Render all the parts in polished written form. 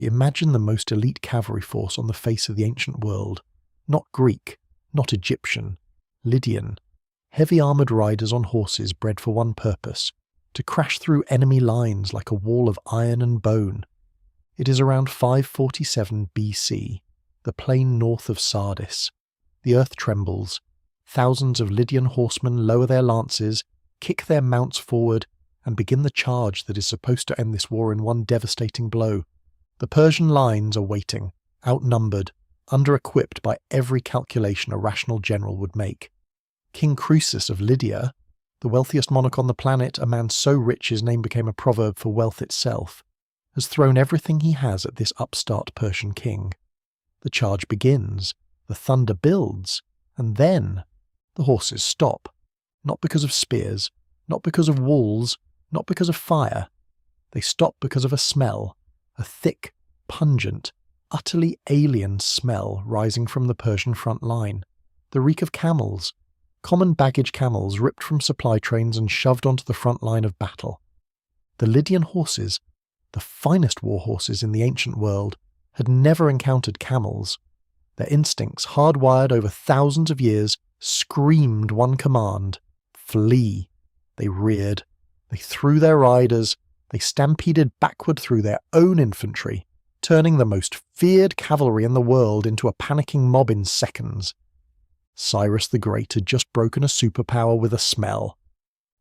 Imagine the most elite cavalry force on the face of the ancient world. Not Greek, not Egyptian, Lydian. Heavy armoured riders on horses bred for one purpose: to crash through enemy lines like a wall of iron and bone. It is around 547 BC, the plain north of Sardis. The earth trembles. Thousands of Lydian horsemen lower their lances, kick their mounts forward, and begin the charge that is supposed to end this war in one devastating blow. The Persian lines are waiting, outnumbered, under-equipped by every calculation a rational general would make. King Croesus of Lydia, the wealthiest monarch on the planet, a man so rich his name became a proverb for wealth itself, has thrown everything he has at this upstart Persian king. The charge begins, the thunder builds, and then the horses stop. Not because of spears, not because of walls, not because of fire. They stop because of a smell, a thick, pungent, utterly alien smell rising from the Persian front line. The reek of camels, common baggage camels ripped from supply trains and shoved onto the front line of battle. The Lydian horses, the finest war horses in the ancient world, had never encountered camels. Their instincts, hardwired over thousands of years, screamed one command: flee. They reared. They threw their riders. They stampeded backward through their own infantry, turning the most feared cavalry in the world into a panicking mob in seconds. Cyrus the Great had just broken a superpower with a smell.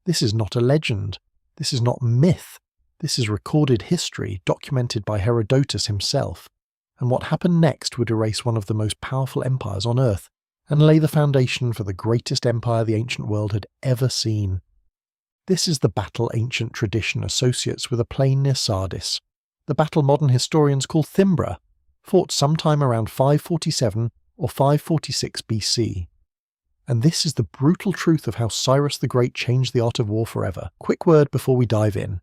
This is not a legend. This is not myth. This is recorded history, documented by Herodotus himself. And what happened next would erase one of the most powerful empires on Earth, and lay the foundation for the greatest empire the ancient world had ever seen. This is the battle ancient tradition associates with a plain near Sardis, the battle modern historians call Thymbra, fought sometime around 547 or 546 BC. And this is the brutal truth of how Cyrus the Great changed the art of war forever. Quick word before we dive in.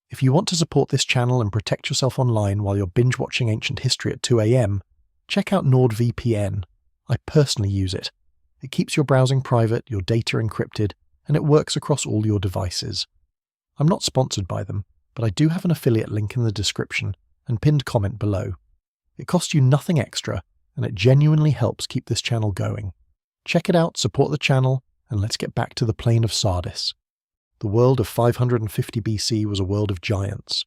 If you want to support this channel and protect yourself online while you're binge-watching ancient history at 2 AM, check out NordVPN. I personally use it. It keeps your browsing private, your data encrypted, and it works across all your devices. I'm not sponsored by them, but I do have an affiliate link in the description and pinned comment below. It costs you nothing extra, and it genuinely helps keep this channel going. Check it out, support the channel, and let's get back to the plain of Sardis. The world of 550 BC was a world of giants.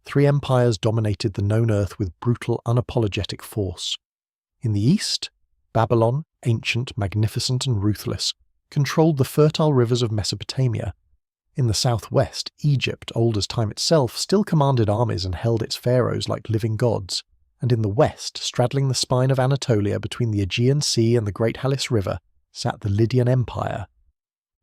3 empires dominated the known earth with brutal, unapologetic force. In the east, Babylon, ancient, magnificent, and ruthless, controlled the fertile rivers of Mesopotamia. In the southwest, Egypt, old as time itself, still commanded armies and held its pharaohs like living gods. And in the west, straddling the spine of Anatolia between the Aegean Sea and the Great Halys River, sat the Lydian Empire.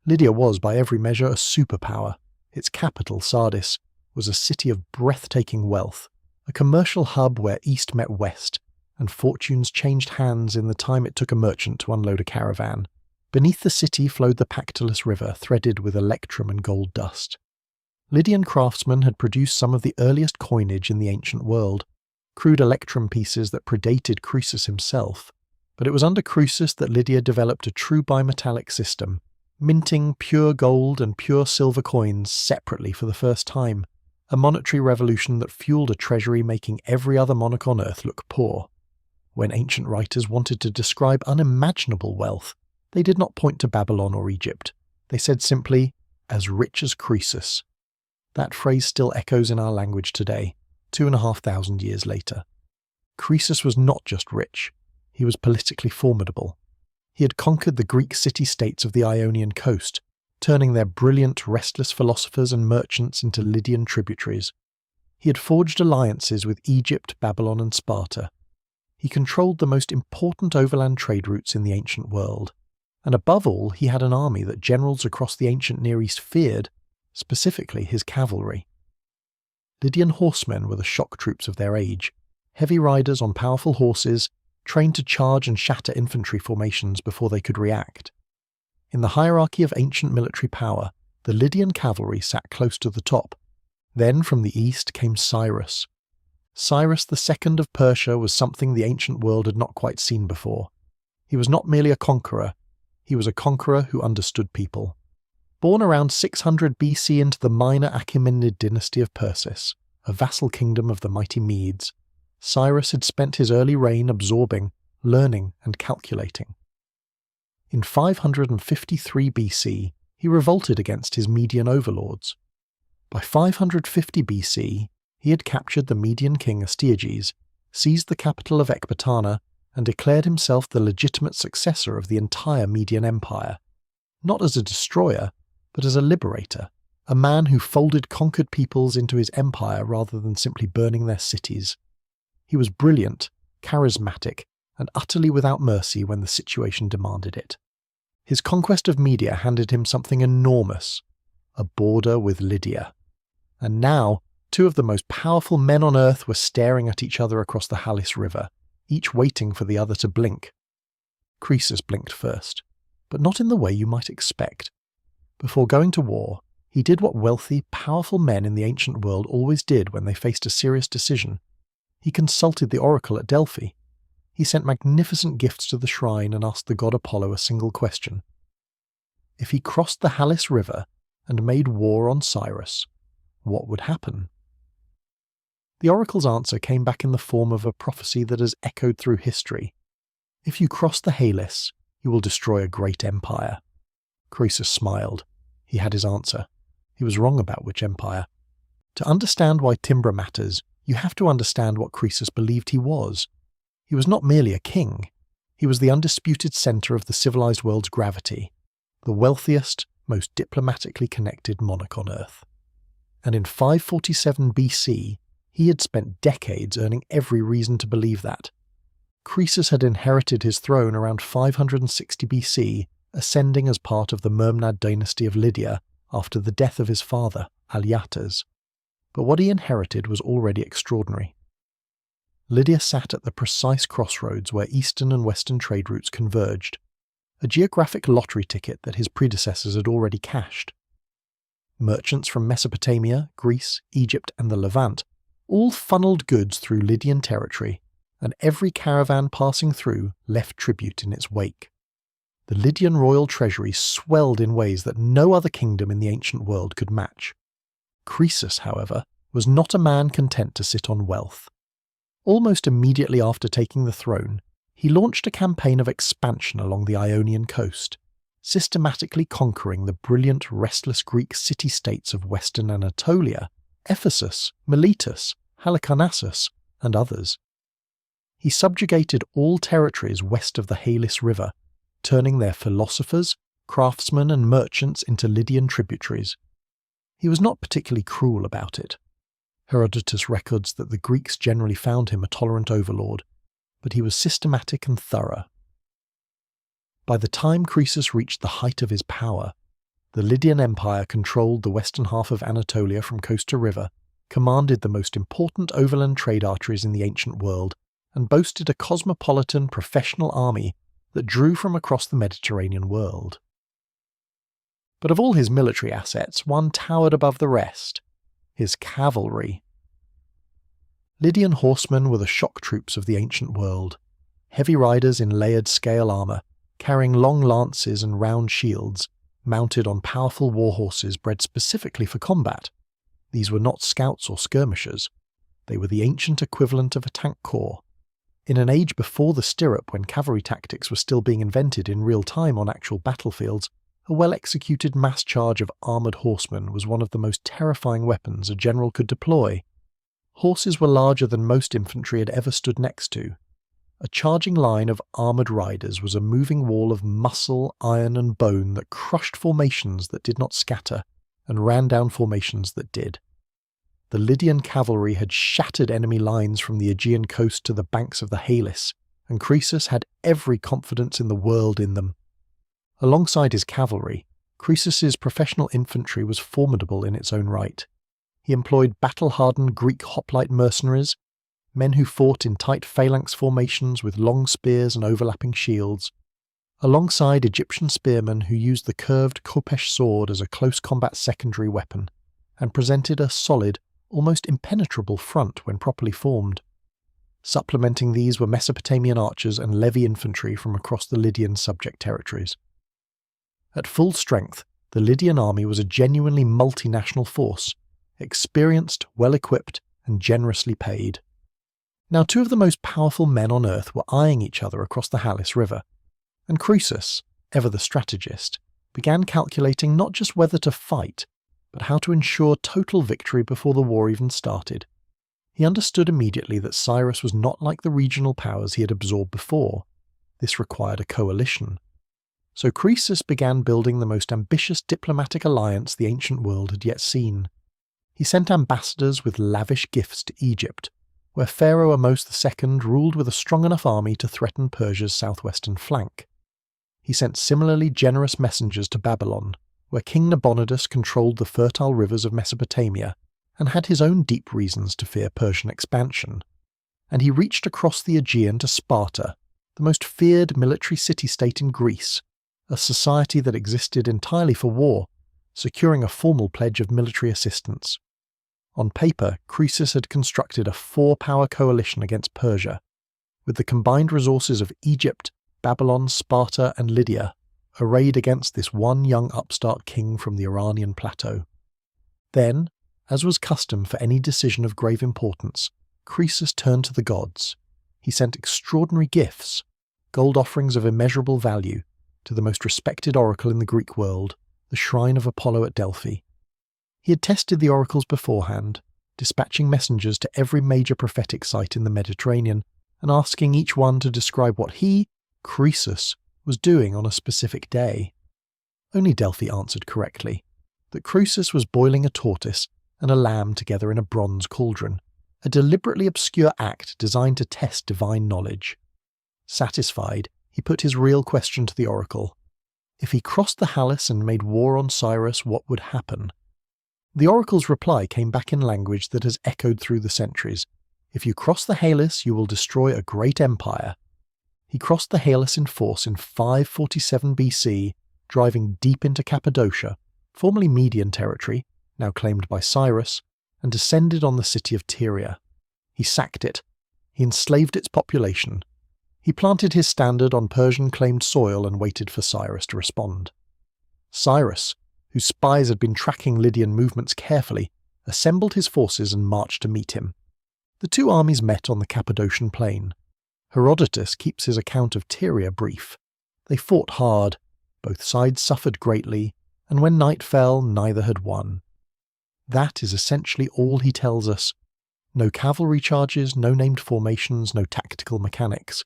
Lydia was, by every measure, a superpower. Its capital, Sardis, was a city of breathtaking wealth, a commercial hub where east met west, and fortunes changed hands in the time it took a merchant to unload a caravan. Beneath the city flowed the Pactolus River, threaded with electrum and gold dust. Lydian craftsmen had produced some of the earliest coinage in the ancient world, crude electrum pieces that predated Croesus himself. But it was under Croesus that Lydia developed a true bimetallic system, minting pure gold and pure silver coins separately for the first time, a monetary revolution that fueled a treasury making every other monarch on earth look poor. When ancient writers wanted to describe unimaginable wealth, they did not point to Babylon or Egypt. They said simply, as rich as Croesus. That phrase still echoes in our language today, 2,500 years later. Croesus was not just rich, he was politically formidable. He had conquered the Greek city-states of the Ionian coast, turning their brilliant, restless philosophers and merchants into Lydian tributaries. He had forged alliances with Egypt, Babylon, and Sparta. He controlled the most important overland trade routes in the ancient world. And above all, he had an army that generals across the ancient Near East feared, specifically his cavalry. Lydian horsemen were the shock troops of their age, heavy riders on powerful horses, trained to charge and shatter infantry formations before they could react. In the hierarchy of ancient military power, the Lydian cavalry sat close to the top. Then from the east came Cyrus. Cyrus II of Persia was something the ancient world had not quite seen before. He was not merely a conqueror, he was a conqueror who understood people. Born around 600 BC into the minor Achaemenid dynasty of Persis, a vassal kingdom of the mighty Medes, Cyrus had spent his early reign absorbing, learning, and calculating. In 553 BC, he revolted against his Median overlords. By 550 BC, he had captured the Median king Astyages, seized the capital of Ecbatana, and declared himself the legitimate successor of the entire Median Empire, not as a destroyer, but as a liberator, a man who folded conquered peoples into his empire rather than simply burning their cities. He was brilliant, charismatic, and utterly without mercy when the situation demanded it. His conquest of Media handed him something enormous, a border with Lydia. And now, two of the most powerful men on earth were staring at each other across the Halys River, each waiting for the other to blink. Croesus blinked first, but not in the way you might expect. Before going to war, he did what wealthy, powerful men in the ancient world always did when they faced a serious decision. He consulted the oracle at Delphi. He sent magnificent gifts to the shrine and asked the god Apollo a single question. If he crossed the Halys River and made war on Cyrus, what would happen? The oracle's answer came back in the form of a prophecy that has echoed through history. If you cross the Halys, you will destroy a great empire. Croesus smiled. He had his answer. He was wrong about which empire. To understand why Thymbra matters, you have to understand what Croesus believed he was. He was not merely a king. He was the undisputed centre of the civilized world's gravity, the wealthiest, most diplomatically connected monarch on earth. And in 547 BC, he had spent decades earning every reason to believe that. Croesus had inherited his throne around 560 BC, ascending as part of the Mermnad dynasty of Lydia after the death of his father, Alyattes. But what he inherited was already extraordinary. Lydia sat at the precise crossroads where eastern and western trade routes converged, a geographic lottery ticket that his predecessors had already cashed. Merchants from Mesopotamia, Greece, Egypt, and the Levant all funneled goods through Lydian territory, and every caravan passing through left tribute in its wake. The Lydian royal treasury swelled in ways that no other kingdom in the ancient world could match. Croesus, however, was not a man content to sit on wealth. Almost immediately after taking the throne, he launched a campaign of expansion along the Ionian coast, systematically conquering the brilliant, restless Greek city-states of western Anatolia, Ephesus, Miletus, Halicarnassus, and others. He subjugated all territories west of the Halys River, turning their philosophers, craftsmen, and merchants into Lydian tributaries. He was not particularly cruel about it. Herodotus records that the Greeks generally found him a tolerant overlord, but he was systematic and thorough. By the time Croesus reached the height of his power, the Lydian Empire controlled the western half of Anatolia from coast to river, commanded the most important overland trade arteries in the ancient world, and boasted a cosmopolitan professional army that drew from across the Mediterranean world. But of all his military assets, one towered above the rest: his cavalry. Lydian horsemen were the shock troops of the ancient world, heavy riders in layered scale armour, carrying long lances and round shields, mounted on powerful war horses bred specifically for combat. These were not scouts or skirmishers. They were the ancient equivalent of a tank corps. In an age before the stirrup, when cavalry tactics were still being invented in real time on actual battlefields, a well-executed mass charge of armoured horsemen was one of the most terrifying weapons a general could deploy. Horses were larger than most infantry had ever stood next to. A charging line of armoured riders was a moving wall of muscle, iron, and bone that crushed formations that did not scatter and ran down formations that did. The Lydian cavalry had shattered enemy lines from the Aegean coast to the banks of the Halys, and Croesus had every confidence in the world in them. Alongside his cavalry, Croesus's professional infantry was formidable in its own right. He employed battle-hardened Greek hoplite mercenaries, men who fought in tight phalanx formations with long spears and overlapping shields, alongside Egyptian spearmen who used the curved khopesh sword as a close combat secondary weapon, and presented a solid, almost impenetrable front when properly formed. Supplementing these were Mesopotamian archers and levy infantry from across the Lydian subject territories. At full strength, the Lydian army was a genuinely multinational force, experienced, well-equipped, and generously paid. Now 2 of the most powerful men on earth were eyeing each other across the Halys River, and Croesus, ever the strategist, began calculating not just whether to fight, but how to ensure total victory before the war even started. He understood immediately that Cyrus was not like the regional powers he had absorbed before. This required a coalition. So Croesus began building the most ambitious diplomatic alliance the ancient world had yet seen. He sent ambassadors with lavish gifts to Egypt, where Pharaoh Ahmose II ruled with a strong enough army to threaten Persia's southwestern flank. He sent similarly generous messengers to Babylon, where King Nabonidus controlled the fertile rivers of Mesopotamia and had his own deep reasons to fear Persian expansion. And he reached across the Aegean to Sparta, the most feared military city-state in Greece, a society that existed entirely for war, securing a formal pledge of military assistance. On paper, Croesus had constructed a 4-power coalition against Persia, with the combined resources of Egypt, Babylon, Sparta, and Lydia arrayed against this one young upstart king from the Iranian plateau. Then, as was custom for any decision of grave importance, Croesus turned to the gods. He sent extraordinary gifts, gold offerings of immeasurable value, to the most respected oracle in the Greek world, the shrine of Apollo at Delphi. He had tested the oracles beforehand, dispatching messengers to every major prophetic site in the Mediterranean and asking each one to describe what he, Croesus, was doing on a specific day. Only Delphi answered correctly, that Croesus was boiling a tortoise and a lamb together in a bronze cauldron, a deliberately obscure act designed to test divine knowledge. Satisfied, he put his real question to the oracle. If he crossed the Halys and made war on Cyrus, what would happen? The oracle's reply came back in language that has echoed through the centuries. If you cross the Halys, you will destroy a great empire. He crossed the Halys in force in 547 BC, driving deep into Cappadocia, formerly Median territory, now claimed by Cyrus, and descended on the city of Tyria. He sacked it. He enslaved its population. He planted his standard on Persian-claimed soil and waited for Cyrus to respond. Cyrus, whose spies had been tracking Lydian movements carefully, assembled his forces and marched to meet him. The 2 armies met on the Cappadocian plain. Herodotus keeps his account of Tyria brief. They fought hard, both sides suffered greatly, and when night fell, neither had won. That is essentially all he tells us. No cavalry charges, no named formations, no tactical mechanics.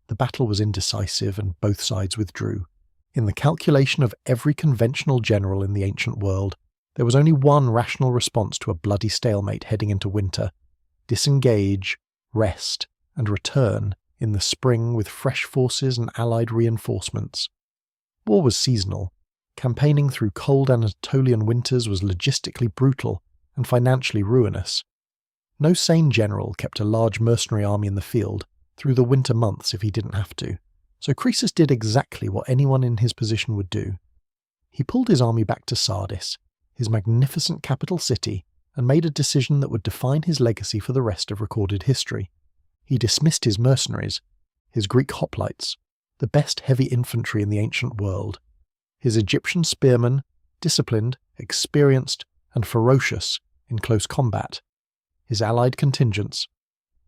The battle was indecisive and both sides withdrew. In the calculation of every conventional general in the ancient world, there was only one rational response to a bloody stalemate heading into winter: disengage, rest, and return in the spring with fresh forces and allied reinforcements. War was seasonal. Campaigning through cold Anatolian winters was logistically brutal and financially ruinous. No sane general kept a large mercenary army in the field through the winter months if he didn't have to. So Croesus did exactly what anyone in his position would do. He pulled his army back to Sardis, his magnificent capital city, and made a decision that would define his legacy for the rest of recorded history. He dismissed his mercenaries, his Greek hoplites, the best heavy infantry in the ancient world, his Egyptian spearmen, disciplined, experienced, and ferocious in close combat, his allied contingents.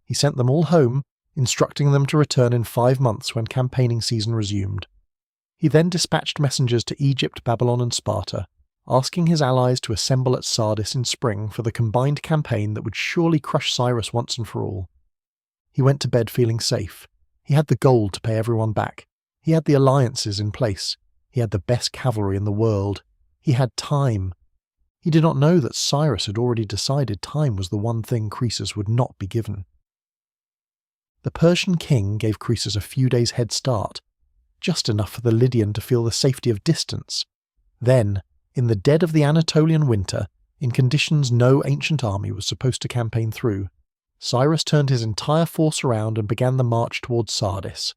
He sent them all home, instructing them to return in 5 months when campaigning season resumed. He then dispatched messengers to Egypt, Babylon, and Sparta, asking his allies to assemble at Sardis in spring for the combined campaign that would surely crush Cyrus once and for all. He went to bed feeling safe. He had the gold to pay everyone back. He had the alliances in place. He had the best cavalry in the world. He had time. He did not know that Cyrus had already decided time was the one thing Croesus would not be given. The Persian king gave Croesus a few days' head start, just enough for the Lydian to feel the safety of distance. Then, in the dead of the Anatolian winter, in conditions no ancient army was supposed to campaign through, Cyrus turned his entire force around and began the march towards Sardis.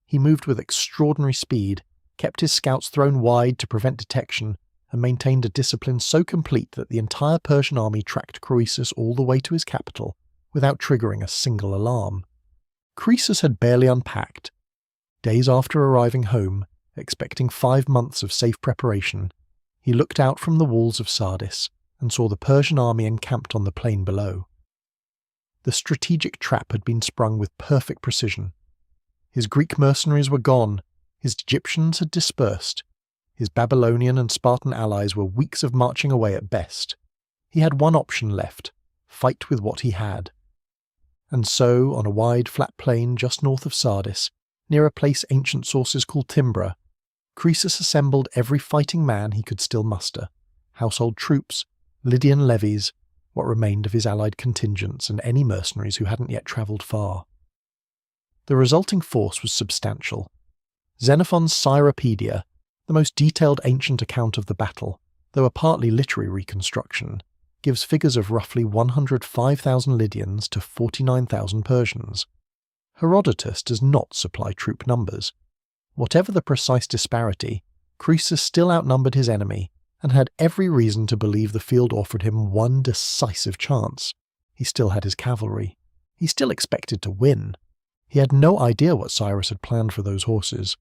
He moved with extraordinary speed, kept his scouts thrown wide to prevent detection, and maintained a discipline so complete that the entire Persian army tracked Croesus all the way to his capital without triggering a single alarm. Croesus had barely unpacked. Days after arriving home, expecting 5 months of safe preparation, he looked out from the walls of Sardis and saw the Persian army encamped on the plain below. The strategic trap had been sprung with perfect precision. His Greek mercenaries were gone, his Egyptians had dispersed, his Babylonian and Spartan allies were weeks of marching away at best. He had one option left: fight with what he had. And so, on a wide, flat plain just north of Sardis, near a place ancient sources call Thymbra, Croesus assembled every fighting man he could still muster: household troops, Lydian levies, what remained of his allied contingents, and any mercenaries who hadn't yet travelled far. The resulting force was substantial. Xenophon's Cyropedia, the most detailed ancient account of the battle, though a partly literary reconstruction, gives figures of roughly 105,000 Lydians to 49,000 Persians. Herodotus does not supply troop numbers. Whatever the precise disparity, Croesus still outnumbered his enemy and had every reason to believe the field offered him one decisive chance. He still had his cavalry. He still expected to win. He had no idea what Cyrus had planned for those horses.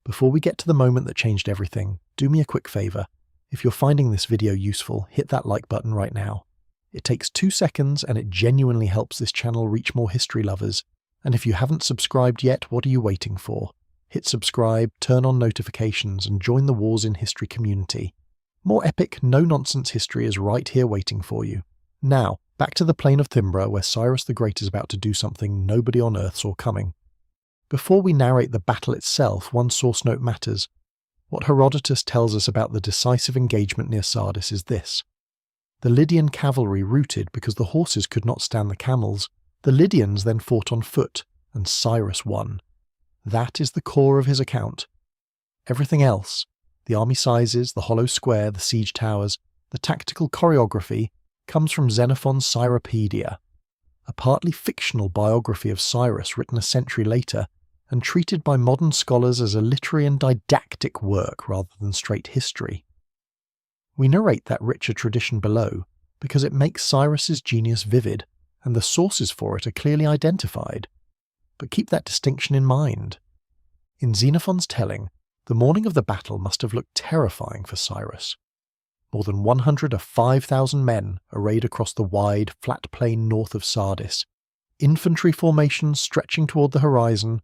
Before we get to the moment that changed everything, do me a quick favour. If you're finding this video useful, hit that like button right now. It takes 2 seconds and it genuinely helps this channel reach more history lovers. And if you haven't subscribed yet, what are you waiting for? Hit subscribe, turn on notifications, and join the Wars in History community. More epic, no-nonsense history is right here waiting for you. Now, back to the plain of Thymbra, where Cyrus the Great is about to do something nobody on Earth saw coming. Before we narrate the battle itself, one source note matters. What Herodotus tells us about the decisive engagement near Sardis is this: the Lydian cavalry routed because the horses could not stand the camels. The Lydians then fought on foot, and Cyrus won. That is the core of his account. Everything else, the army sizes, the hollow square, the siege towers, the tactical choreography, comes from Xenophon's Cyropedia, a partly fictional biography of Cyrus written a century later and treated by modern scholars as a literary and didactic work rather than straight history. We narrate that richer tradition below because it makes Cyrus's genius vivid, and the sources for it are clearly identified. But keep that distinction in mind. In Xenophon's telling, the morning of the battle must have looked terrifying for Cyrus. More than 105,000 men arrayed across the wide, flat plain north of Sardis, infantry formations stretching toward the horizon,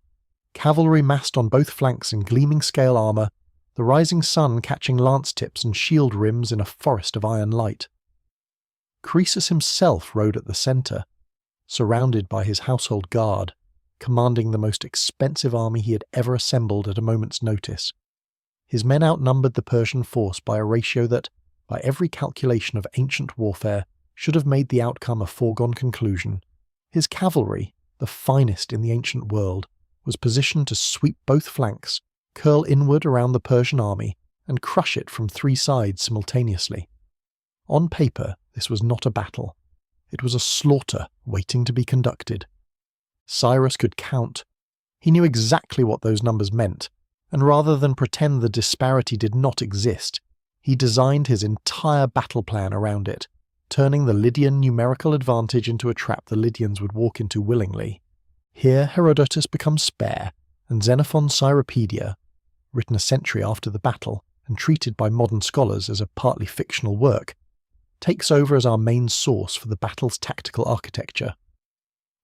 cavalry massed on both flanks in gleaming scale armour, the rising sun catching lance tips and shield rims in a forest of iron light. Croesus himself rode at the centre, surrounded by his household guard, commanding the most expensive army he had ever assembled at a moment's notice. His men outnumbered the Persian force by a ratio that, by every calculation of ancient warfare, should have made the outcome a foregone conclusion. His cavalry, the finest in the ancient world, was positioned to sweep both flanks, curl inward around the Persian army, and crush it from 3 sides simultaneously. On paper, this was not a battle. It was a slaughter waiting to be conducted. Cyrus could count. He knew exactly what those numbers meant, and rather than pretend the disparity did not exist, he designed his entire battle plan around it, turning the Lydian numerical advantage into a trap the Lydians would walk into willingly. Here Herodotus becomes spare, and Xenophon's Cyropedia, written a century after the battle and treated by modern scholars as a partly fictional work, takes over as our main source for the battle's tactical architecture.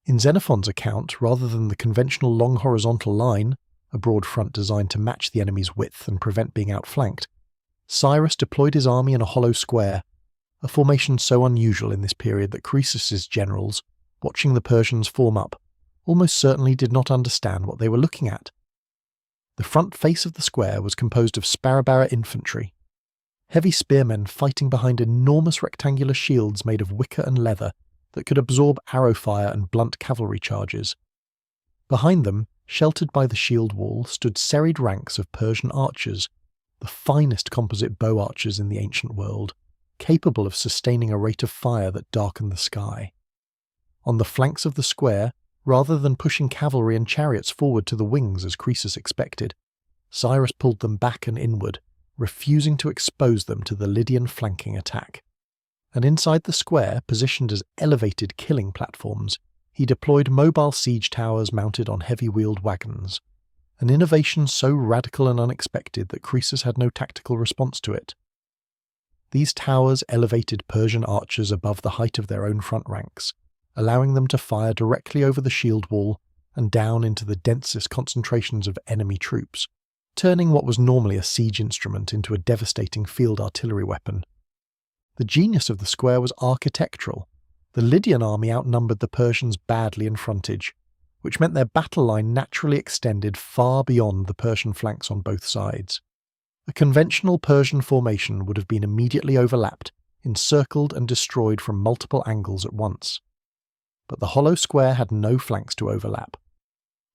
In Xenophon's account, rather than the conventional long horizontal line, a broad front designed to match the enemy's width and prevent being outflanked, Cyrus deployed his army in a hollow square, a formation so unusual in this period that Croesus's generals, watching the Persians form up, almost certainly did not understand what they were looking at. The front face of the square was composed of sparabara infantry, heavy spearmen fighting behind enormous rectangular shields made of wicker and leather that could absorb arrow fire and blunt cavalry charges. Behind them, sheltered by the shield wall, stood serried ranks of Persian archers, the finest composite bow archers in the ancient world, capable of sustaining a rate of fire that darkened the sky. On the flanks of the square, rather than pushing cavalry and chariots forward to the wings as Croesus expected, Cyrus pulled them back and inward, refusing to expose them to the Lydian flanking attack. And inside the square, positioned as elevated killing platforms, he deployed mobile siege towers mounted on heavy-wheeled wagons, an innovation so radical and unexpected that Croesus had no tactical response to it. These towers elevated Persian archers above the height of their own front ranks, allowing them to fire directly over the shield wall and down into the densest concentrations of enemy troops, turning what was normally a siege instrument into a devastating field artillery weapon. The genius of the square was architectural. The Lydian army outnumbered the Persians badly in frontage, which meant their battle line naturally extended far beyond the Persian flanks on both sides. A conventional Persian formation would have been immediately overlapped, encircled and destroyed from multiple angles at once. But the hollow square had no flanks to overlap.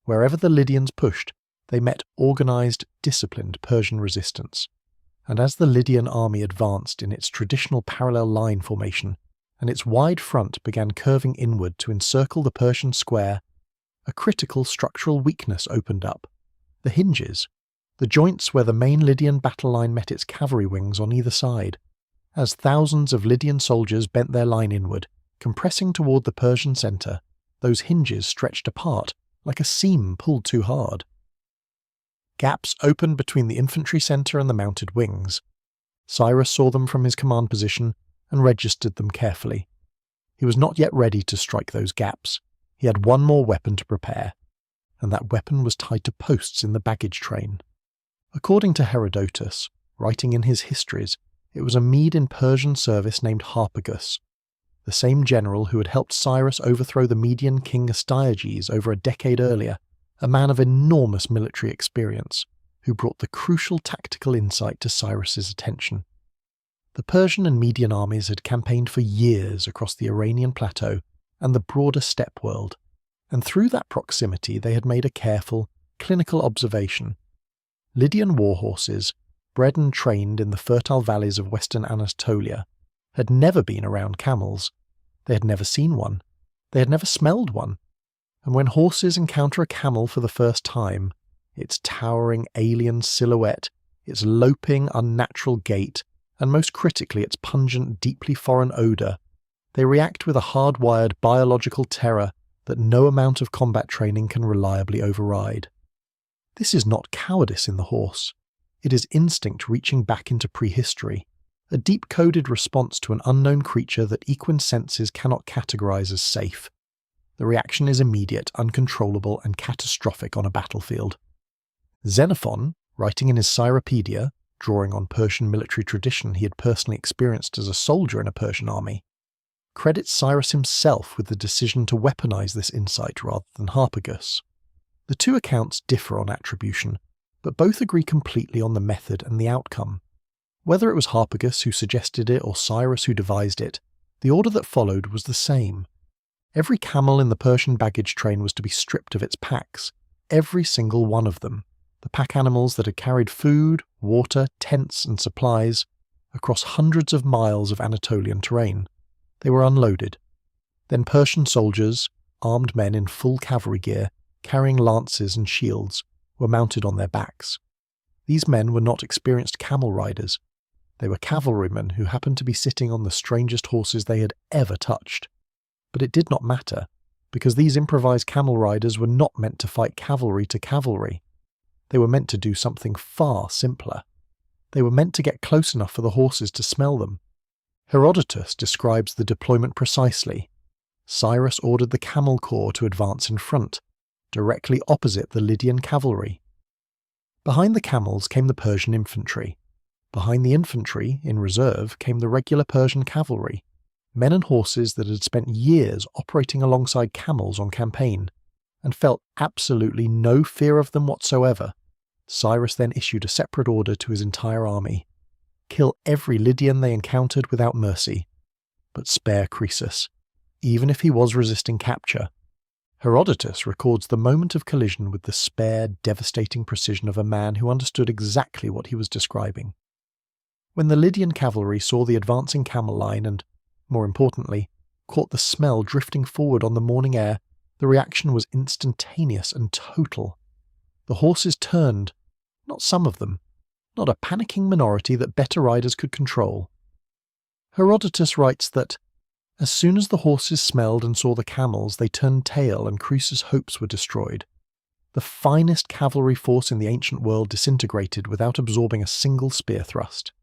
Wherever the Lydians pushed, they met organised, disciplined Persian resistance. And as the Lydian army advanced in its traditional parallel line formation, and its wide front began curving inward to encircle the Persian square, a critical structural weakness opened up: the hinges, the joints where the main Lydian battle line met its cavalry wings on either side. As thousands of Lydian soldiers bent their line inward, compressing toward the Persian centre, those hinges stretched apart like a seam pulled too hard. Gaps opened between the infantry centre and the mounted wings. Cyrus saw them from his command position and registered them carefully. He was not yet ready to strike those gaps. He had one more weapon to prepare, and that weapon was tied to posts in the baggage train. According to Herodotus, writing in his histories, it was a Mede in Persian service named Harpagus, the same general who had helped Cyrus overthrow the Median king Astyages over a decade earlier, a man of enormous military experience, who brought the crucial tactical insight to Cyrus's attention. The Persian and Median armies had campaigned for years across the Iranian plateau and the broader steppe world, and through that proximity they had made a careful, clinical observation. Lydian war horses, bred and trained in the fertile valleys of western Anatolia, had never been around camels. They had never seen one. They had never smelled one. And when horses encounter a camel for the first time, its towering alien silhouette, its loping, unnatural gait, and most critically its pungent, deeply foreign odour, they react with a hardwired biological terror that no amount of combat training can reliably override. This is not cowardice in the horse. It is instinct reaching back into prehistory, a deep-coded response to an unknown creature that equine senses cannot categorize as safe. The reaction is immediate, uncontrollable, and catastrophic on a battlefield. Xenophon, writing in his Cyropedia, drawing on Persian military tradition he had personally experienced as a soldier in a Persian army, credits Cyrus himself with the decision to weaponize this insight rather than Harpagus. The two accounts differ on attribution, but both agree completely on the method and the outcome. Whether it was Harpagus who suggested it or Cyrus who devised it, the order that followed was the same. Every camel in the Persian baggage train was to be stripped of its packs, every single one of them, the pack animals that had carried food, water, tents and supplies across hundreds of miles of Anatolian terrain. They were unloaded. Then Persian soldiers, armed men in full cavalry gear, carrying lances and shields, were mounted on their backs. These men were not experienced camel riders. They were cavalrymen who happened to be sitting on the strangest horses they had ever touched. But it did not matter, because these improvised camel riders were not meant to fight cavalry to cavalry. They were meant to do something far simpler. They were meant to get close enough for the horses to smell them. Herodotus describes the deployment precisely. Cyrus ordered the camel corps to advance in front, directly opposite the Lydian cavalry. Behind the camels came the Persian infantry. Behind the infantry, in reserve, came the regular Persian cavalry, men and horses that had spent years operating alongside camels on campaign, and felt absolutely no fear of them whatsoever. Cyrus then issued a separate order to his entire army: kill every Lydian they encountered without mercy, but spare Croesus, even if he was resisting capture. Herodotus records the moment of collision with the spare, devastating precision of a man who understood exactly what he was describing. When the Lydian cavalry saw the advancing camel line and, more importantly, caught the smell drifting forward on the morning air, the reaction was instantaneous and total. The horses turned, not some of them, not a panicking minority that better riders could control. Herodotus writes that, as soon as the horses smelled and saw the camels, they turned tail and Croesus' hopes were destroyed. The finest cavalry force in the ancient world disintegrated without absorbing a single spear thrust.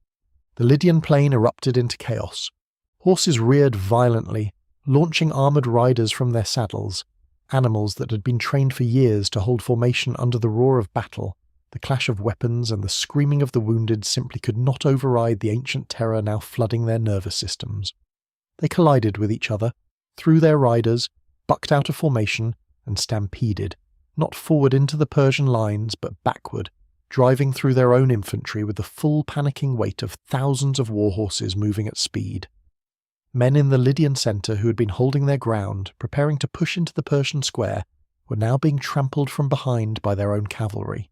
The Lydian plain erupted into chaos. Horses reared violently, launching armoured riders from their saddles, animals that had been trained for years to hold formation under the roar of battle. The clash of weapons and the screaming of the wounded simply could not override the ancient terror now flooding their nervous systems. They collided with each other, threw their riders, bucked out of formation, and stampeded, not forward into the Persian lines but backward, driving through their own infantry with the full panicking weight of thousands of war horses moving at speed. Men in the Lydian centre who had been holding their ground, preparing to push into the Persian square, were now being trampled from behind by their own cavalry.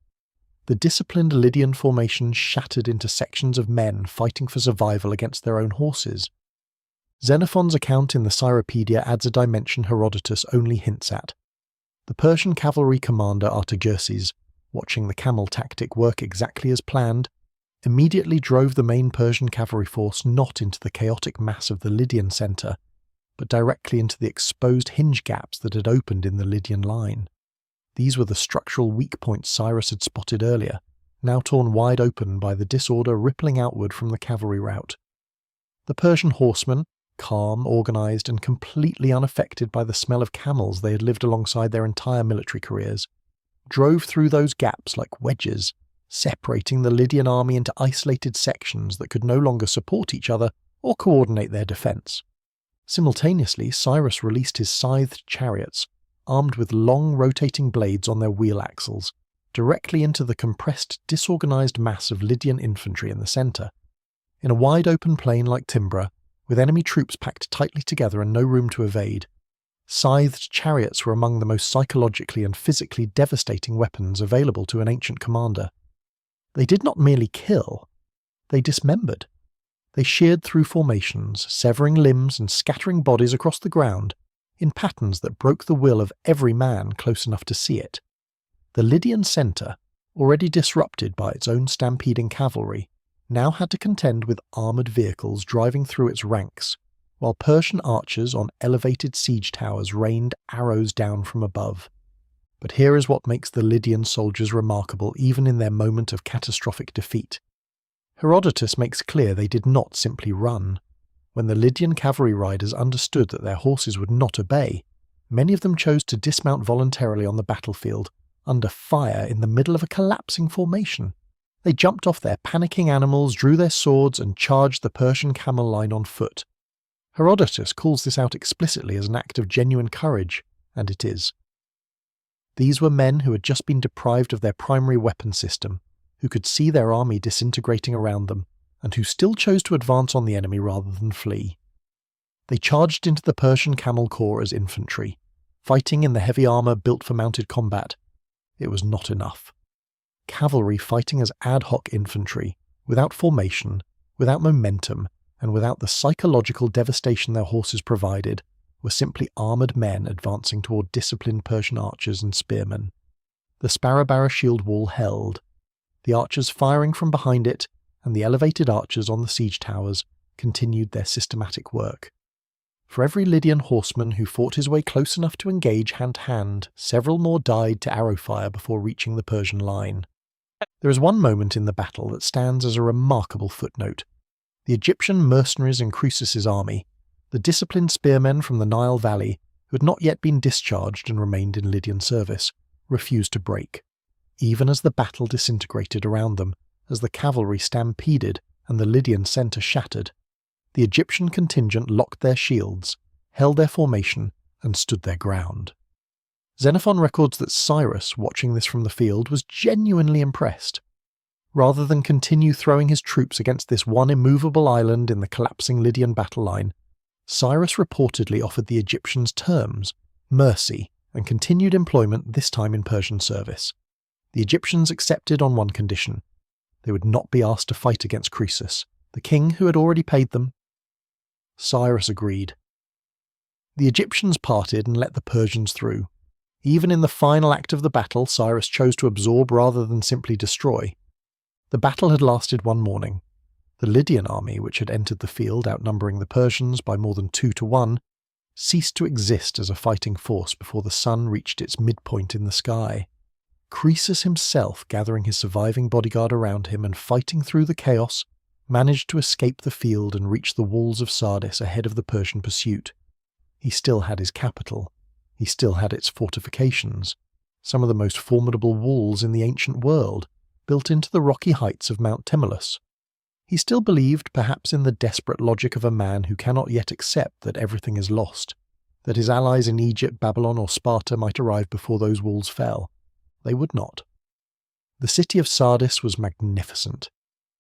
The disciplined Lydian formation shattered into sections of men fighting for survival against their own horses. Xenophon's account in the Cyropedia adds a dimension Herodotus only hints at. The Persian cavalry commander Artaxerxes, watching the camel tactic work exactly as planned, immediately drove the main Persian cavalry force not into the chaotic mass of the Lydian centre, but directly into the exposed hinge gaps that had opened in the Lydian line. These were the structural weak points Cyrus had spotted earlier, now torn wide open by the disorder rippling outward from the cavalry rout. The Persian horsemen, calm, organised, and completely unaffected by the smell of camels they had lived alongside their entire military careers, drove through those gaps like wedges, separating the Lydian army into isolated sections that could no longer support each other or coordinate their defence. Simultaneously, Cyrus released his scythed chariots, armed with long rotating blades on their wheel axles, directly into the compressed, disorganised mass of Lydian infantry in the centre. In a wide open plain like Thymbra, with enemy troops packed tightly together and no room to evade, scythed chariots were among the most psychologically and physically devastating weapons available to an ancient commander. They did not merely kill, they dismembered. They sheared through formations, severing limbs and scattering bodies across the ground, in patterns that broke the will of every man close enough to see it. The Lydian centre, already disrupted by its own stampeding cavalry, now had to contend with armoured vehicles driving through its ranks, while Persian archers on elevated siege towers rained arrows down from above. But here is what makes the Lydian soldiers remarkable even in their moment of catastrophic defeat. Herodotus makes clear they did not simply run. When the Lydian cavalry riders understood that their horses would not obey, many of them chose to dismount voluntarily on the battlefield, under fire in the middle of a collapsing formation. They jumped off their panicking animals, drew their swords, and charged the Persian camel line on foot. Herodotus calls this out explicitly as an act of genuine courage, and it is. These were men who had just been deprived of their primary weapon system, who could see their army disintegrating around them, and who still chose to advance on the enemy rather than flee. They charged into the Persian camel corps as infantry, fighting in the heavy armour built for mounted combat. It was not enough. Cavalry fighting as ad hoc infantry, without formation, without momentum, and without the psychological devastation their horses provided, were simply armoured men advancing toward disciplined Persian archers and spearmen. The Sparabara shield wall held, the archers firing from behind it, and the elevated archers on the siege towers continued their systematic work. For every Lydian horseman who fought his way close enough to engage hand-to-hand, several more died to arrow fire before reaching the Persian line. There is one moment in the battle that stands as a remarkable footnote. The Egyptian mercenaries in Croesus's army, the disciplined spearmen from the Nile Valley, who had not yet been discharged and remained in Lydian service, refused to break, even as the battle disintegrated around them, as the cavalry stampeded and the Lydian centre shattered. The Egyptian contingent locked their shields, held their formation, and stood their ground. Xenophon records that Cyrus, watching this from the field, was genuinely impressed. Rather than continue throwing his troops against this one immovable island in the collapsing Lydian battle line, Cyrus reportedly offered the Egyptians terms, mercy, and continued employment, this time in Persian service. The Egyptians accepted on one condition: they would not be asked to fight against Croesus, the king who had already paid them. Cyrus agreed. The Egyptians parted and let the Persians through. Even in the final act of the battle, Cyrus chose to absorb rather than simply destroy. The battle had lasted one morning. The Lydian army, which had entered the field outnumbering the Persians by more than 2-1, ceased to exist as a fighting force before the sun reached its midpoint in the sky. Croesus himself, gathering his surviving bodyguard around him and fighting through the chaos, managed to escape the field and reach the walls of Sardis ahead of the Persian pursuit. He still had his capital. He still had its fortifications, some of the most formidable walls in the ancient world, built into the rocky heights of Mount Tmolus. He still believed, perhaps in the desperate logic of a man who cannot yet accept that everything is lost, that his allies in Egypt, Babylon, or Sparta might arrive before those walls fell. They would not. The city of Sardis was magnificent.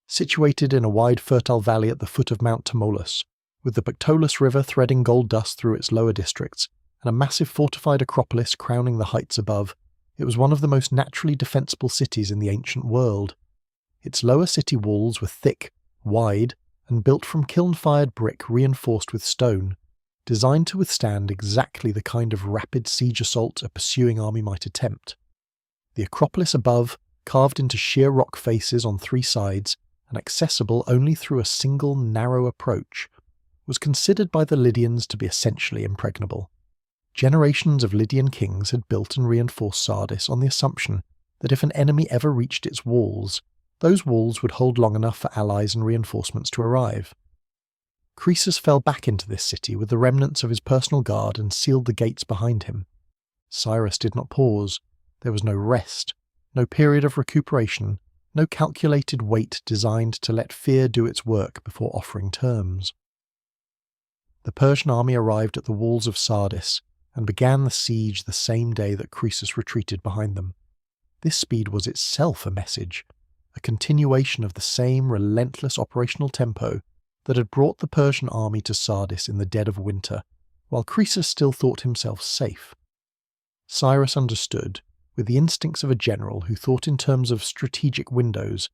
Situated in a wide fertile valley at the foot of Mount Tmolus, with the Pactolus River threading gold dust through its lower districts, and a massive fortified acropolis crowning the heights above, it was one of the most naturally defensible cities in the ancient world. Its lower city walls were thick, wide, and built from kiln-fired brick reinforced with stone, designed to withstand exactly the kind of rapid siege assault a pursuing army might attempt. The acropolis above, carved into sheer rock faces on three sides, and accessible only through a single narrow approach, was considered by the Lydians to be essentially impregnable. Generations of Lydian kings had built and reinforced Sardis on the assumption that if an enemy ever reached its walls, those walls would hold long enough for allies and reinforcements to arrive. Croesus fell back into this city with the remnants of his personal guard and sealed the gates behind him. Cyrus did not pause. There was no rest, no period of recuperation, no calculated wait designed to let fear do its work before offering terms. The Persian army arrived at the walls of Sardis and began the siege the same day that Croesus retreated behind them. This speed was itself a message, a continuation of the same relentless operational tempo that had brought the Persian army to Sardis in the dead of winter, while Croesus still thought himself safe. Cyrus understood, with the instincts of a general who thought in terms of strategic windows,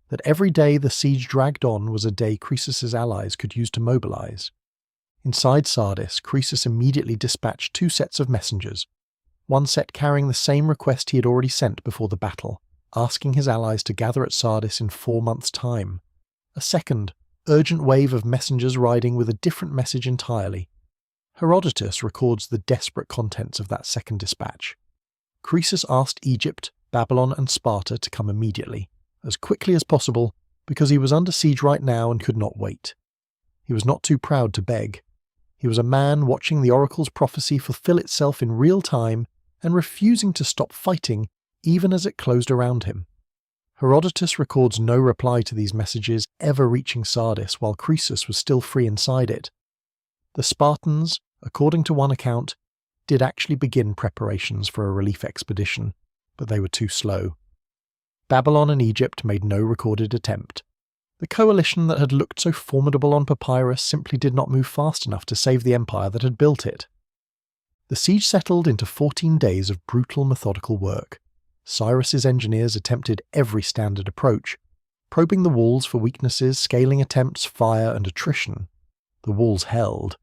that every day the siege dragged on was a day Croesus's allies could use to mobilize. Inside Sardis, Croesus immediately dispatched two sets of messengers, one set carrying the same request he had already sent before the battle, asking his allies to gather at Sardis in 4 months' time. A second, urgent wave of messengers riding with a different message entirely. Herodotus records the desperate contents of that second dispatch. Croesus asked Egypt, Babylon, and Sparta to come immediately, as quickly as possible, because he was under siege right now and could not wait. He was not too proud to beg. He was a man watching the oracle's prophecy fulfill itself in real time and refusing to stop fighting even as it closed around him. Herodotus records no reply to these messages ever reaching Sardis while Croesus was still free inside it. The Spartans, according to one account, did actually begin preparations for a relief expedition, but they were too slow. Babylon and Egypt made no recorded attempt. The coalition that had looked so formidable on papyrus simply did not move fast enough to save the empire that had built it. The siege settled into 14 days of brutal methodical work. Cyrus's engineers attempted every standard approach, probing the walls for weaknesses, scaling attempts, fire, and attrition. The walls held.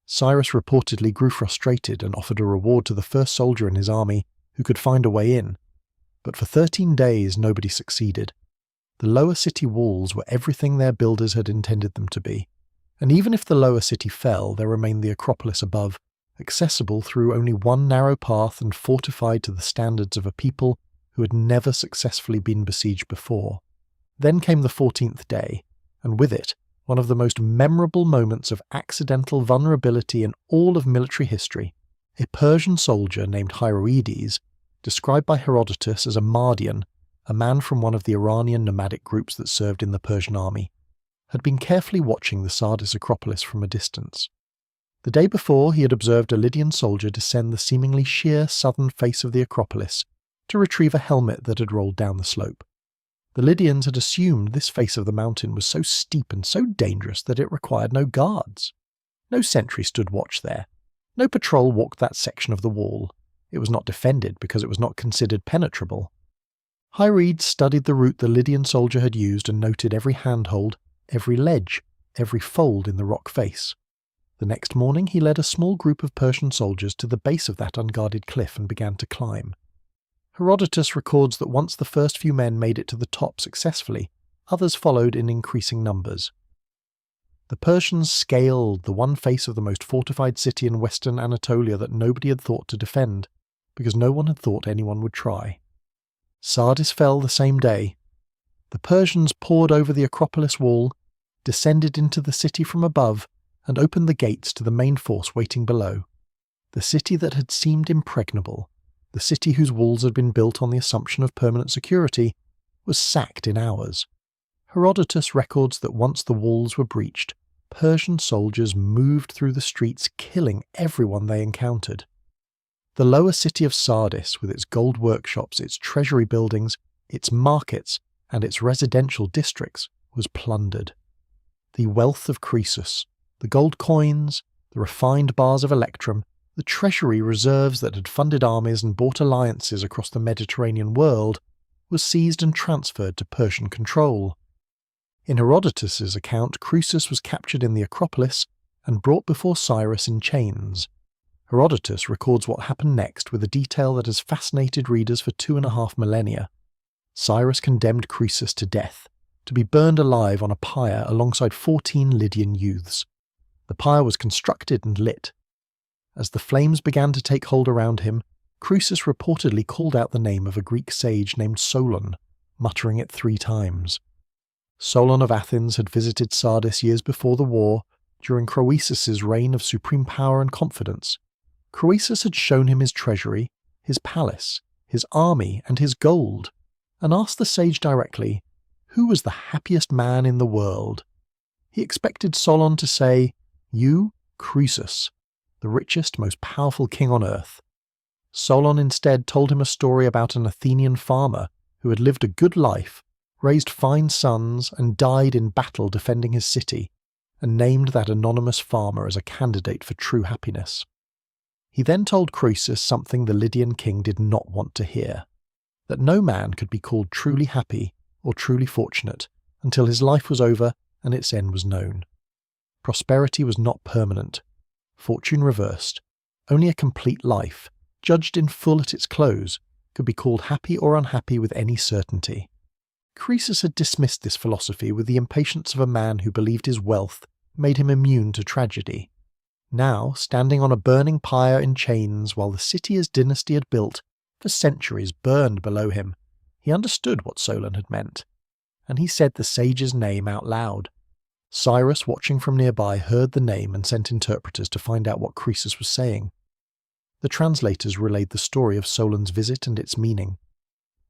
Cyrus reportedly grew frustrated and offered a reward to the first soldier in his army who could find a way in. But for 13 days nobody succeeded. The lower city walls were everything their builders had intended them to be, and even if the lower city fell, there remained the Acropolis above, accessible through only one narrow path and fortified to the standards of a people who had never successfully been besieged before. Then came the 14th day, and with it, one of the most memorable moments of accidental vulnerability in all of military history. A Persian soldier named Hieroides, described by Herodotus as a Mardian, a man from one of the Iranian nomadic groups that served in the Persian army, had been carefully watching the Sardis Acropolis from a distance. The day before, he had observed a Lydian soldier descend the seemingly sheer southern face of the Acropolis to retrieve a helmet that had rolled down the slope. The Lydians had assumed this face of the mountain was so steep and so dangerous that it required no guards. No sentry stood watch there. No patrol walked that section of the wall. It was not defended because it was not considered penetrable. Hieroides studied the route the Lydian soldier had used and noted every handhold, every ledge, every fold in the rock face. The next morning he led a small group of Persian soldiers to the base of that unguarded cliff and began to climb. Herodotus records that once the first few men made it to the top successfully, others followed in increasing numbers. The Persians scaled the one face of the most fortified city in western Anatolia that nobody had thought to defend, because no one had thought anyone would try. Sardis fell the same day. The Persians poured over the Acropolis wall, descended into the city from above, and opened the gates to the main force waiting below. The city that had seemed impregnable, the city whose walls had been built on the assumption of permanent security, was sacked in hours. Herodotus records that once the walls were breached, Persian soldiers moved through the streets, killing everyone they encountered. The lower city of Sardis, with its gold workshops, its treasury buildings, its markets, and its residential districts, was plundered. The wealth of Croesus, the gold coins, the refined bars of Electrum, the treasury reserves that had funded armies and bought alliances across the Mediterranean world, was seized and transferred to Persian control. In Herodotus's account, Croesus was captured in the Acropolis and brought before Cyrus in chains. Herodotus records what happened next with a detail that has fascinated readers for 2.5 millennia. Cyrus condemned Croesus to death, to be burned alive on a pyre alongside 14 Lydian youths. The pyre was constructed and lit. As the flames began to take hold around him, Croesus reportedly called out the name of a Greek sage named Solon, muttering it 3 times. Solon of Athens had visited Sardis years before the war, during Croesus's reign of supreme power and confidence. Croesus had shown him his treasury, his palace, his army, and his gold, and asked the sage directly, who was the happiest man in the world? He expected Solon to say, "You, Croesus, the richest, most powerful king on earth." Solon instead told him a story about an Athenian farmer who had lived a good life, raised fine sons, and died in battle defending his city, and named that anonymous farmer as a candidate for true happiness. He then told Croesus something the Lydian king did not want to hear, that no man could be called truly happy or truly fortunate until his life was over and its end was known. Prosperity was not permanent, fortune reversed. Only a complete life, judged in full at its close, could be called happy or unhappy with any certainty. Croesus had dismissed this philosophy with the impatience of a man who believed his wealth made him immune to tragedy. Now, standing on a burning pyre in chains while the city his dynasty had built for centuries burned below him, he understood what Solon had meant, and he said the sage's name out loud. Cyrus, watching from nearby, heard the name and sent interpreters to find out what Croesus was saying. The translators relayed the story of Solon's visit and its meaning.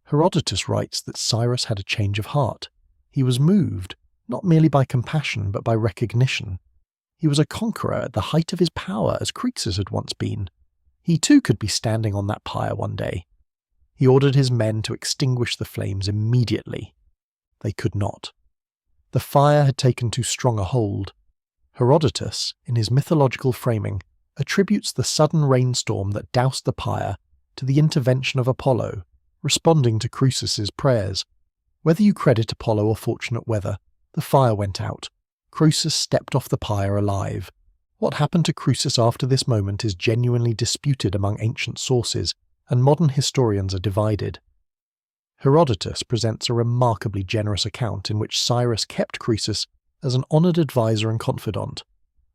Herodotus writes that Cyrus had a change of heart. He was moved, not merely by compassion, but by recognition. He was a conqueror at the height of his power, as Croesus had once been. He too could be standing on that pyre one day. He ordered his men to extinguish the flames immediately. They could not. The fire had taken too strong a hold. Herodotus, in his mythological framing, attributes the sudden rainstorm that doused the pyre to the intervention of Apollo, responding to Croesus's prayers. Whether you credit Apollo or fortunate weather, the fire went out. Croesus stepped off the pyre alive. What happened to Croesus after this moment is genuinely disputed among ancient sources, and modern historians are divided. Herodotus presents a remarkably generous account in which Cyrus kept Croesus as an honoured advisor and confidant,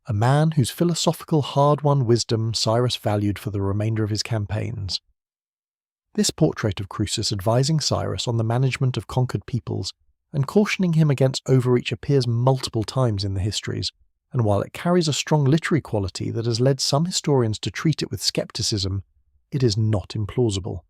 a man whose philosophical hard-won wisdom Cyrus valued for the remainder of his campaigns. This portrait of Croesus advising Cyrus on the management of conquered peoples and cautioning him against overreach appears multiple times in the histories, and while it carries a strong literary quality that has led some historians to treat it with skepticism, it is not implausible.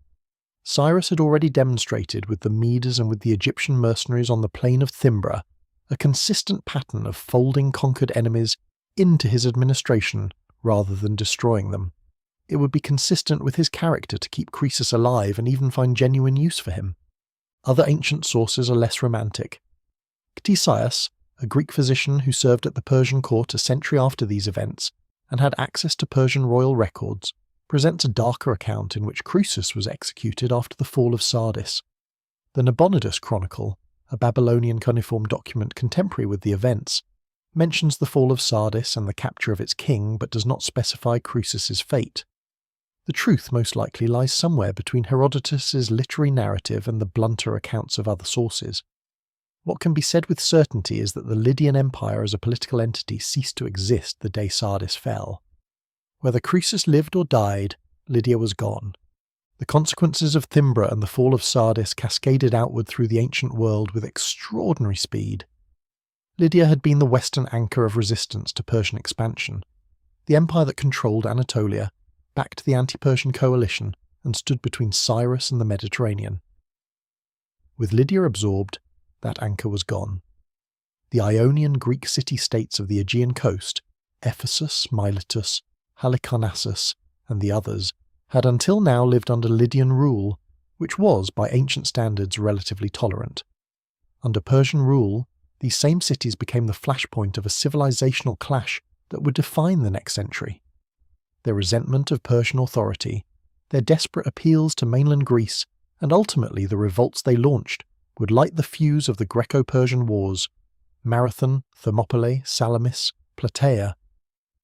Cyrus had already demonstrated with the Medes and with the Egyptian mercenaries on the plain of Thymbra a consistent pattern of folding conquered enemies into his administration rather than destroying them. It would be consistent with his character to keep Croesus alive and even find genuine use for him. Other ancient sources are less romantic. Ctesias, a Greek physician who served at the Persian court a century after these events and had access to Persian royal records, presents a darker account in which Croesus was executed after the fall of Sardis. The Nabonidus Chronicle, a Babylonian cuneiform document contemporary with the events, mentions the fall of Sardis and the capture of its king but does not specify Croesus's fate. The truth most likely lies somewhere between Herodotus's literary narrative and the blunter accounts of other sources. What can be said with certainty is that the Lydian Empire as a political entity ceased to exist the day Sardis fell. Whether Croesus lived or died, Lydia was gone. The consequences of Thymbra and the fall of Sardis cascaded outward through the ancient world with extraordinary speed. Lydia had been the western anchor of resistance to Persian expansion, the empire that controlled Anatolia, backed the anti-Persian coalition, and stood between Cyrus and the Mediterranean. With Lydia absorbed, that anchor was gone. The Ionian Greek city-states of the Aegean coast, Ephesus, Miletus, Halicarnassus, and the others, had until now lived under Lydian rule, which was, by ancient standards, relatively tolerant. Under Persian rule, these same cities became the flashpoint of a civilizational clash that would define the next century. Their resentment of Persian authority, their desperate appeals to mainland Greece, and ultimately the revolts they launched, would light the fuse of the Greco-Persian Wars, Marathon, Thermopylae, Salamis, Plataea,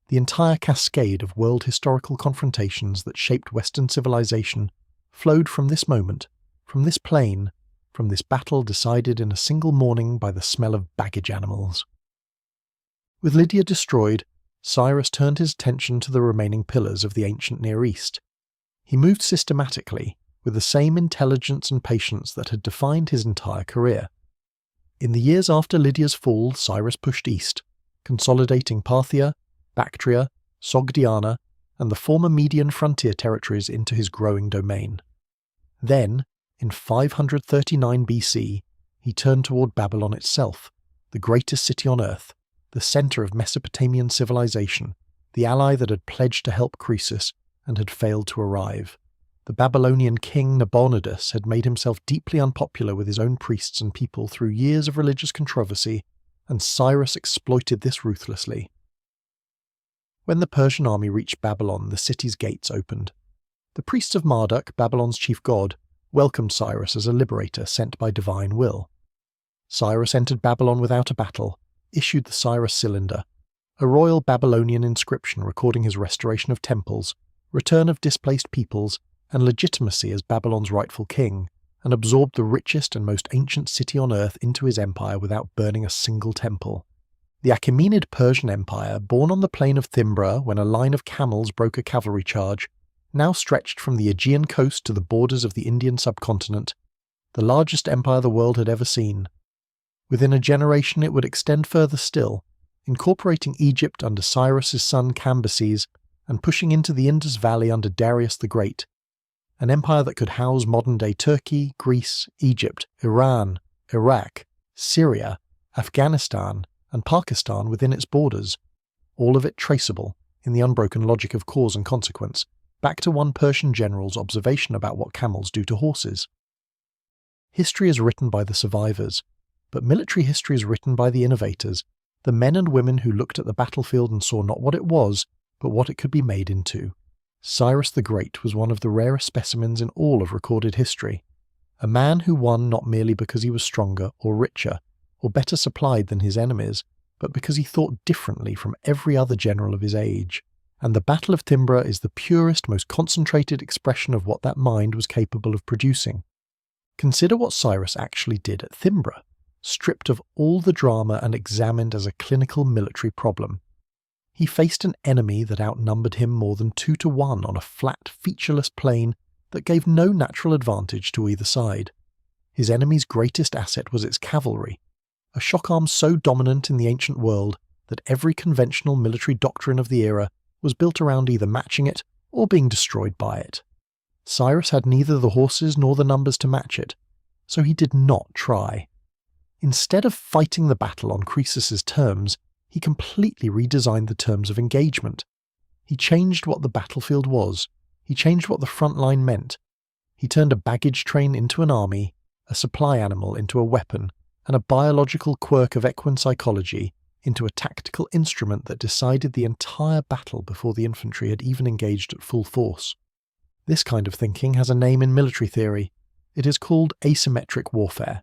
the entire cascade of world historical confrontations that shaped Western civilization flowed from this moment, from this plain, from this battle decided in a single morning by the smell of baggage animals. With Lydia destroyed, Cyrus turned his attention to the remaining pillars of the ancient Near East. He moved systematically, with the same intelligence and patience that had defined his entire career. In the years after Lydia's fall, Cyrus pushed east, consolidating Parthia, Bactria, Sogdiana, and the former Median frontier territories into his growing domain. Then, in 539 BC, he turned toward Babylon itself, the greatest city on earth, the center of Mesopotamian civilization, the ally that had pledged to help Croesus and had failed to arrive. The Babylonian king Nabonidus had made himself deeply unpopular with his own priests and people through years of religious controversy, and Cyrus exploited this ruthlessly. When the Persian army reached Babylon, the city's gates opened. The priests of Marduk, Babylon's chief god, welcomed Cyrus as a liberator sent by divine will. Cyrus entered Babylon without a battle, issued the Cyrus Cylinder, a royal Babylonian inscription recording his restoration of temples, return of displaced peoples, and legitimacy as Babylon's rightful king, and absorbed the richest and most ancient city on earth into his empire without burning a single temple. The Achaemenid Persian Empire, born on the plain of Thymbra when a line of camels broke a cavalry charge, now stretched from the Aegean coast to the borders of the Indian subcontinent, the largest empire the world had ever seen. Within a generation it would extend further still, incorporating Egypt under Cyrus's son Cambyses and pushing into the Indus Valley under Darius the Great, an empire that could house modern-day Turkey, Greece, Egypt, Iran, Iraq, Syria, Afghanistan, and Pakistan within its borders, all of it traceable, in the unbroken logic of cause and consequence, back to one Persian general's observation about what camels do to horses. History is written by the survivors, but military history is written by the innovators, the men and women who looked at the battlefield and saw not what it was, but what it could be made into. Cyrus the Great was one of the rarest specimens in all of recorded history, a man who won not merely because he was stronger or richer, or better supplied than his enemies, but because he thought differently from every other general of his age. And the Battle of Thymbra is the purest, most concentrated expression of what that mind was capable of producing. Consider what Cyrus actually did at Thymbra, stripped of all the drama and examined as a clinical military problem. He faced an enemy that outnumbered him more than 2-to-1 on a flat, featureless plain that gave no natural advantage to either side. His enemy's greatest asset was its cavalry, a shock arm so dominant in the ancient world that every conventional military doctrine of the era was built around either matching it or being destroyed by it. Cyrus had neither the horses nor the numbers to match it, so he did not try. Instead of fighting the battle on Croesus's terms, he completely redesigned the terms of engagement. He changed what the battlefield was. He changed what the front line meant. He turned a baggage train into an army, a supply animal into a weapon, and a biological quirk of equine psychology into a tactical instrument that decided the entire battle before the infantry had even engaged at full force. This kind of thinking has a name in military theory. It is called asymmetric warfare,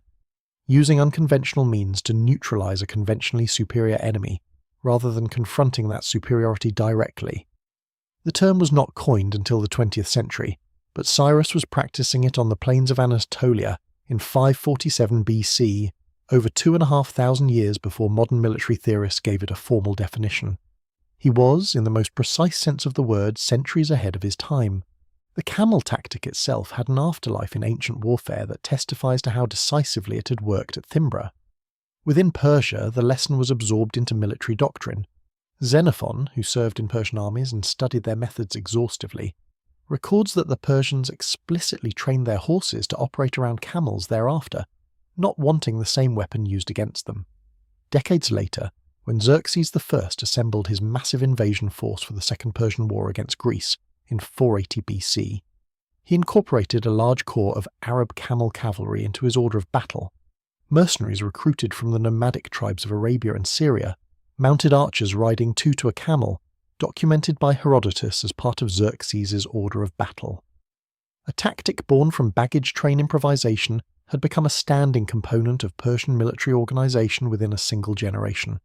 using unconventional means to neutralize a conventionally superior enemy, rather than confronting that superiority directly. The term was not coined until the 20th century, but Cyrus was practicing it on the plains of Anatolia in 547 BC, over 2,500 years before modern military theorists gave it a formal definition. He was, in the most precise sense of the word, centuries ahead of his time. The camel tactic itself had an afterlife in ancient warfare that testifies to how decisively it had worked at Thymbra. Within Persia, the lesson was absorbed into military doctrine. Xenophon, who served in Persian armies and studied their methods exhaustively, records that the Persians explicitly trained their horses to operate around camels thereafter, not wanting the same weapon used against them. Decades later, when Xerxes I assembled his massive invasion force for the Second Persian War against Greece in 480 BC, he incorporated a large corps of Arab camel cavalry into his order of battle. Mercenaries recruited from the nomadic tribes of Arabia and Syria, mounted archers riding two to a camel, documented by Herodotus as part of Xerxes' order of battle. A tactic born from baggage train improvisation had become a standing component of Persian military organisation within a single generation.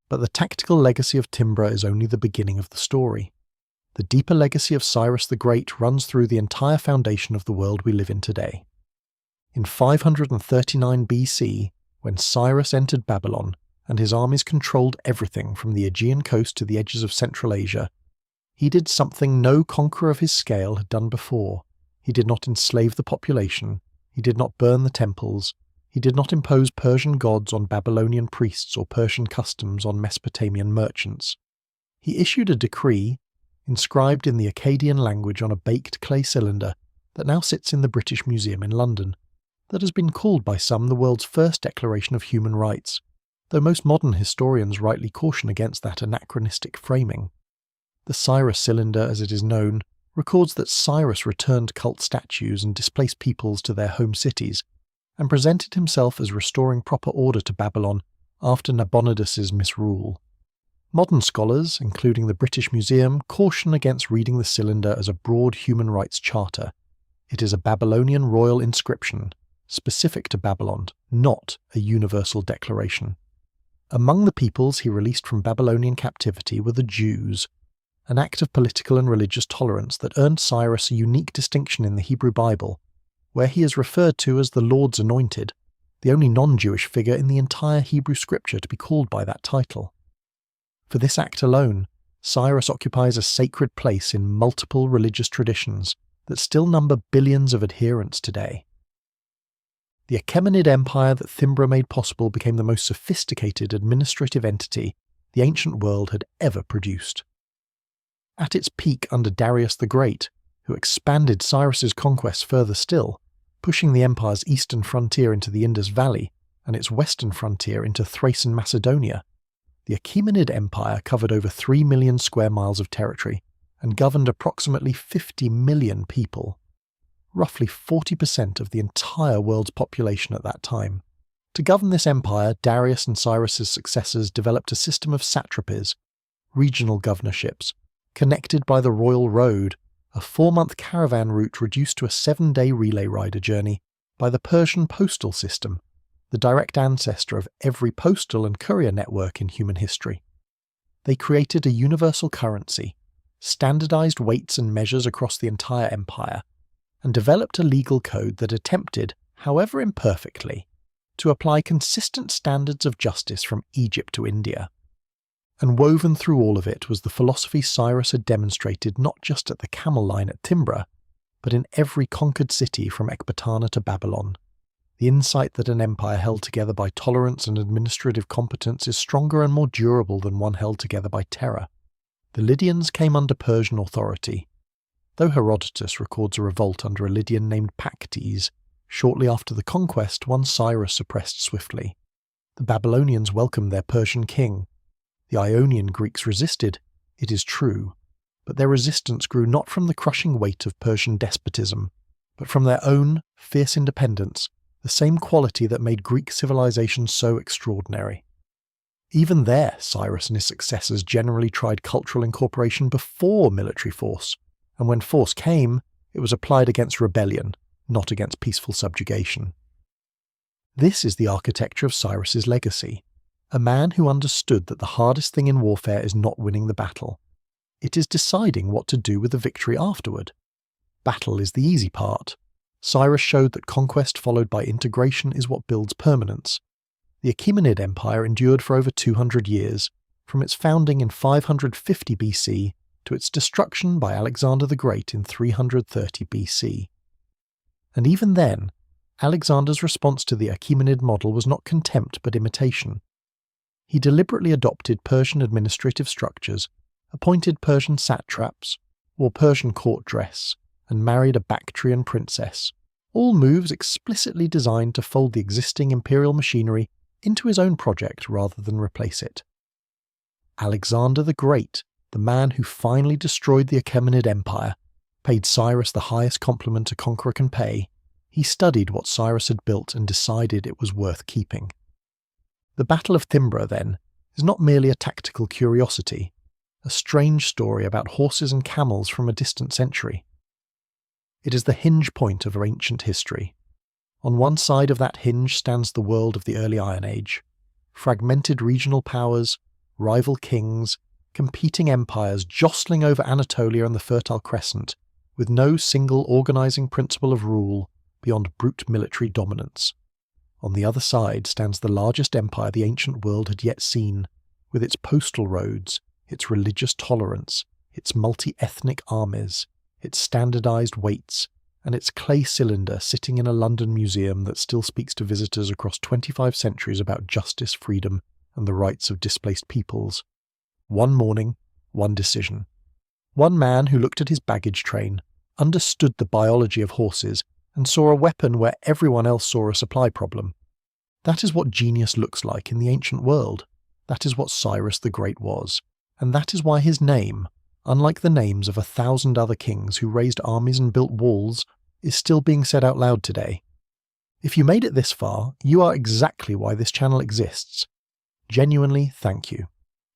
But the tactical legacy of Thymbra is only the beginning of the story. The deeper legacy of Cyrus the Great runs through the entire foundation of the world we live in today. In 539 BC, when Cyrus entered Babylon and his armies controlled everything from the Aegean coast to the edges of Central Asia, he did something no conqueror of his scale had done before. He did not enslave the population, he did not burn the temples, he did not impose Persian gods on Babylonian priests or Persian customs on Mesopotamian merchants. He issued a decree, inscribed in the Akkadian language on a baked clay cylinder that now sits in the British Museum in London, that has been called by some the world's first declaration of human rights, though most modern historians rightly caution against that anachronistic framing. The Cyrus cylinder, as it is known, records that Cyrus returned cult statues and displaced peoples to their home cities, and presented himself as restoring proper order to Babylon after Nabonidus's misrule. Modern scholars, including the British Museum, caution against reading the cylinder as a broad human rights charter. It is a Babylonian royal inscription, specific to Babylon, not a universal declaration. Among the peoples he released from Babylonian captivity were the Jews, an act of political and religious tolerance that earned Cyrus a unique distinction in the Hebrew Bible, where he is referred to as the Lord's Anointed, the only non-Jewish figure in the entire Hebrew scripture to be called by that title. For this act alone, Cyrus occupies a sacred place in multiple religious traditions that still number billions of adherents today. The Achaemenid Empire that Thymbra made possible became the most sophisticated administrative entity the ancient world had ever produced. At its peak under Darius the Great, who expanded Cyrus's conquests further still, pushing the empire's eastern frontier into the Indus Valley and its western frontier into Thrace and Macedonia, the Achaemenid Empire covered over 3 million square miles of territory and governed approximately 50 million people, roughly 40% of the entire world's population at that time. To govern this empire, Darius and Cyrus's successors developed a system of satrapies, regional governorships, connected by the Royal Road, a 4-month caravan route reduced to a 7-day relay rider journey by the Persian postal system, the direct ancestor of every postal and courier network in human history. They created a universal currency, standardized weights and measures across the entire empire, and developed a legal code that attempted, however imperfectly, to apply consistent standards of justice from Egypt to India. And woven through all of it was the philosophy Cyrus had demonstrated not just at the camel line at Thymbra, but in every conquered city from Ecbatana to Babylon. The insight that an empire held together by tolerance and administrative competence is stronger and more durable than one held together by terror. The Lydians came under Persian authority, though Herodotus records a revolt under a Lydian named Pactes. Shortly after the conquest, one Cyrus suppressed swiftly. The Babylonians welcomed their Persian king. The Ionian Greeks resisted, it is true, but their resistance grew not from the crushing weight of Persian despotism, but from their own fierce independence, the same quality that made Greek civilization so extraordinary. Even there, Cyrus and his successors generally tried cultural incorporation before military force, and when force came, it was applied against rebellion, not against peaceful subjugation. This is the architecture of Cyrus's legacy, a man who understood that the hardest thing in warfare is not winning the battle. It is deciding what to do with the victory afterward. Battle is the easy part. Cyrus showed that conquest followed by integration is what builds permanence. The Achaemenid Empire endured for over 200 years, from its founding in 550 BC to its destruction by Alexander the Great in 330 BC. And even then, Alexander's response to the Achaemenid model was not contempt but imitation. He deliberately adopted Persian administrative structures, appointed Persian satraps, wore Persian court dress, and married a Bactrian princess, all moves explicitly designed to fold the existing imperial machinery into his own project rather than replace it. Alexander the Great, the man who finally destroyed the Achaemenid Empire, paid Cyrus the highest compliment a conqueror can pay. He studied what Cyrus had built and decided it was worth keeping. The Battle of Thymbra, then, is not merely a tactical curiosity, a strange story about horses and camels from a distant century. It is the hinge point of ancient history. On one side of that hinge stands the world of the early Iron Age. Fragmented regional powers, rival kings, competing empires jostling over Anatolia and the Fertile Crescent, with no single organising principle of rule beyond brute military dominance. On the other side stands the largest empire the ancient world had yet seen, with its postal roads, its religious tolerance, its multi-ethnic armies, its standardised weights, and its clay cylinder sitting in a London museum that still speaks to visitors across 25 centuries about justice, freedom, and the rights of displaced peoples. One morning, one decision. One man who looked at his baggage train, understood the biology of horses, and saw a weapon where everyone else saw a supply problem. That is what genius looks like in the ancient world. That is what Cyrus the Great was. And that is why his name, unlike the names of 1,000 other kings who raised armies and built walls, is still being said out loud today. If you made it this far, you are exactly why this channel exists. Genuinely, thank you.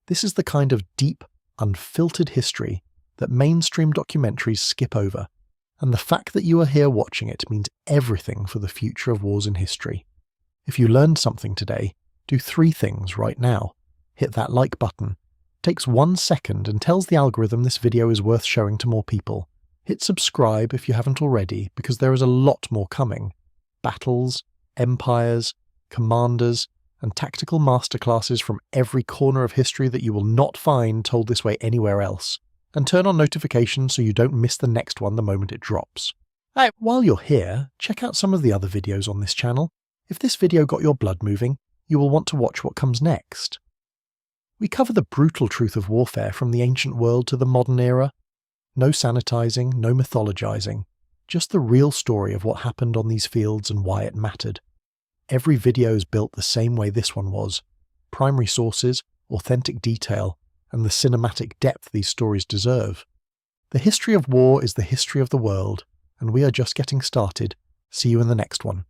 This is the kind of deep, unfiltered history that mainstream documentaries skip over, and the fact that you are here watching it means everything for the future of wars in history. If you learned something today, do 3 things right now. Hit that like button. It takes 1 second and tells the algorithm this video is worth showing to more people. Hit subscribe if you haven't already, because there is a lot more coming. Battles, empires, commanders, and tactical masterclasses from every corner of history that you will not find told this way anywhere else. And turn on notifications so you don't miss the next one the moment it drops. While you're here, check out some of the other videos on this channel. If this video got your blood moving, you will want to watch what comes next. We cover the brutal truth of warfare from the ancient world to the modern era. No sanitizing, no mythologizing, just the real story of what happened on these fields and why it mattered. Every video is built the same way this one was. Primary sources, authentic detail, and the cinematic depth these stories deserve. The history of war is the history of the world, and we are just getting started. See you in the next one.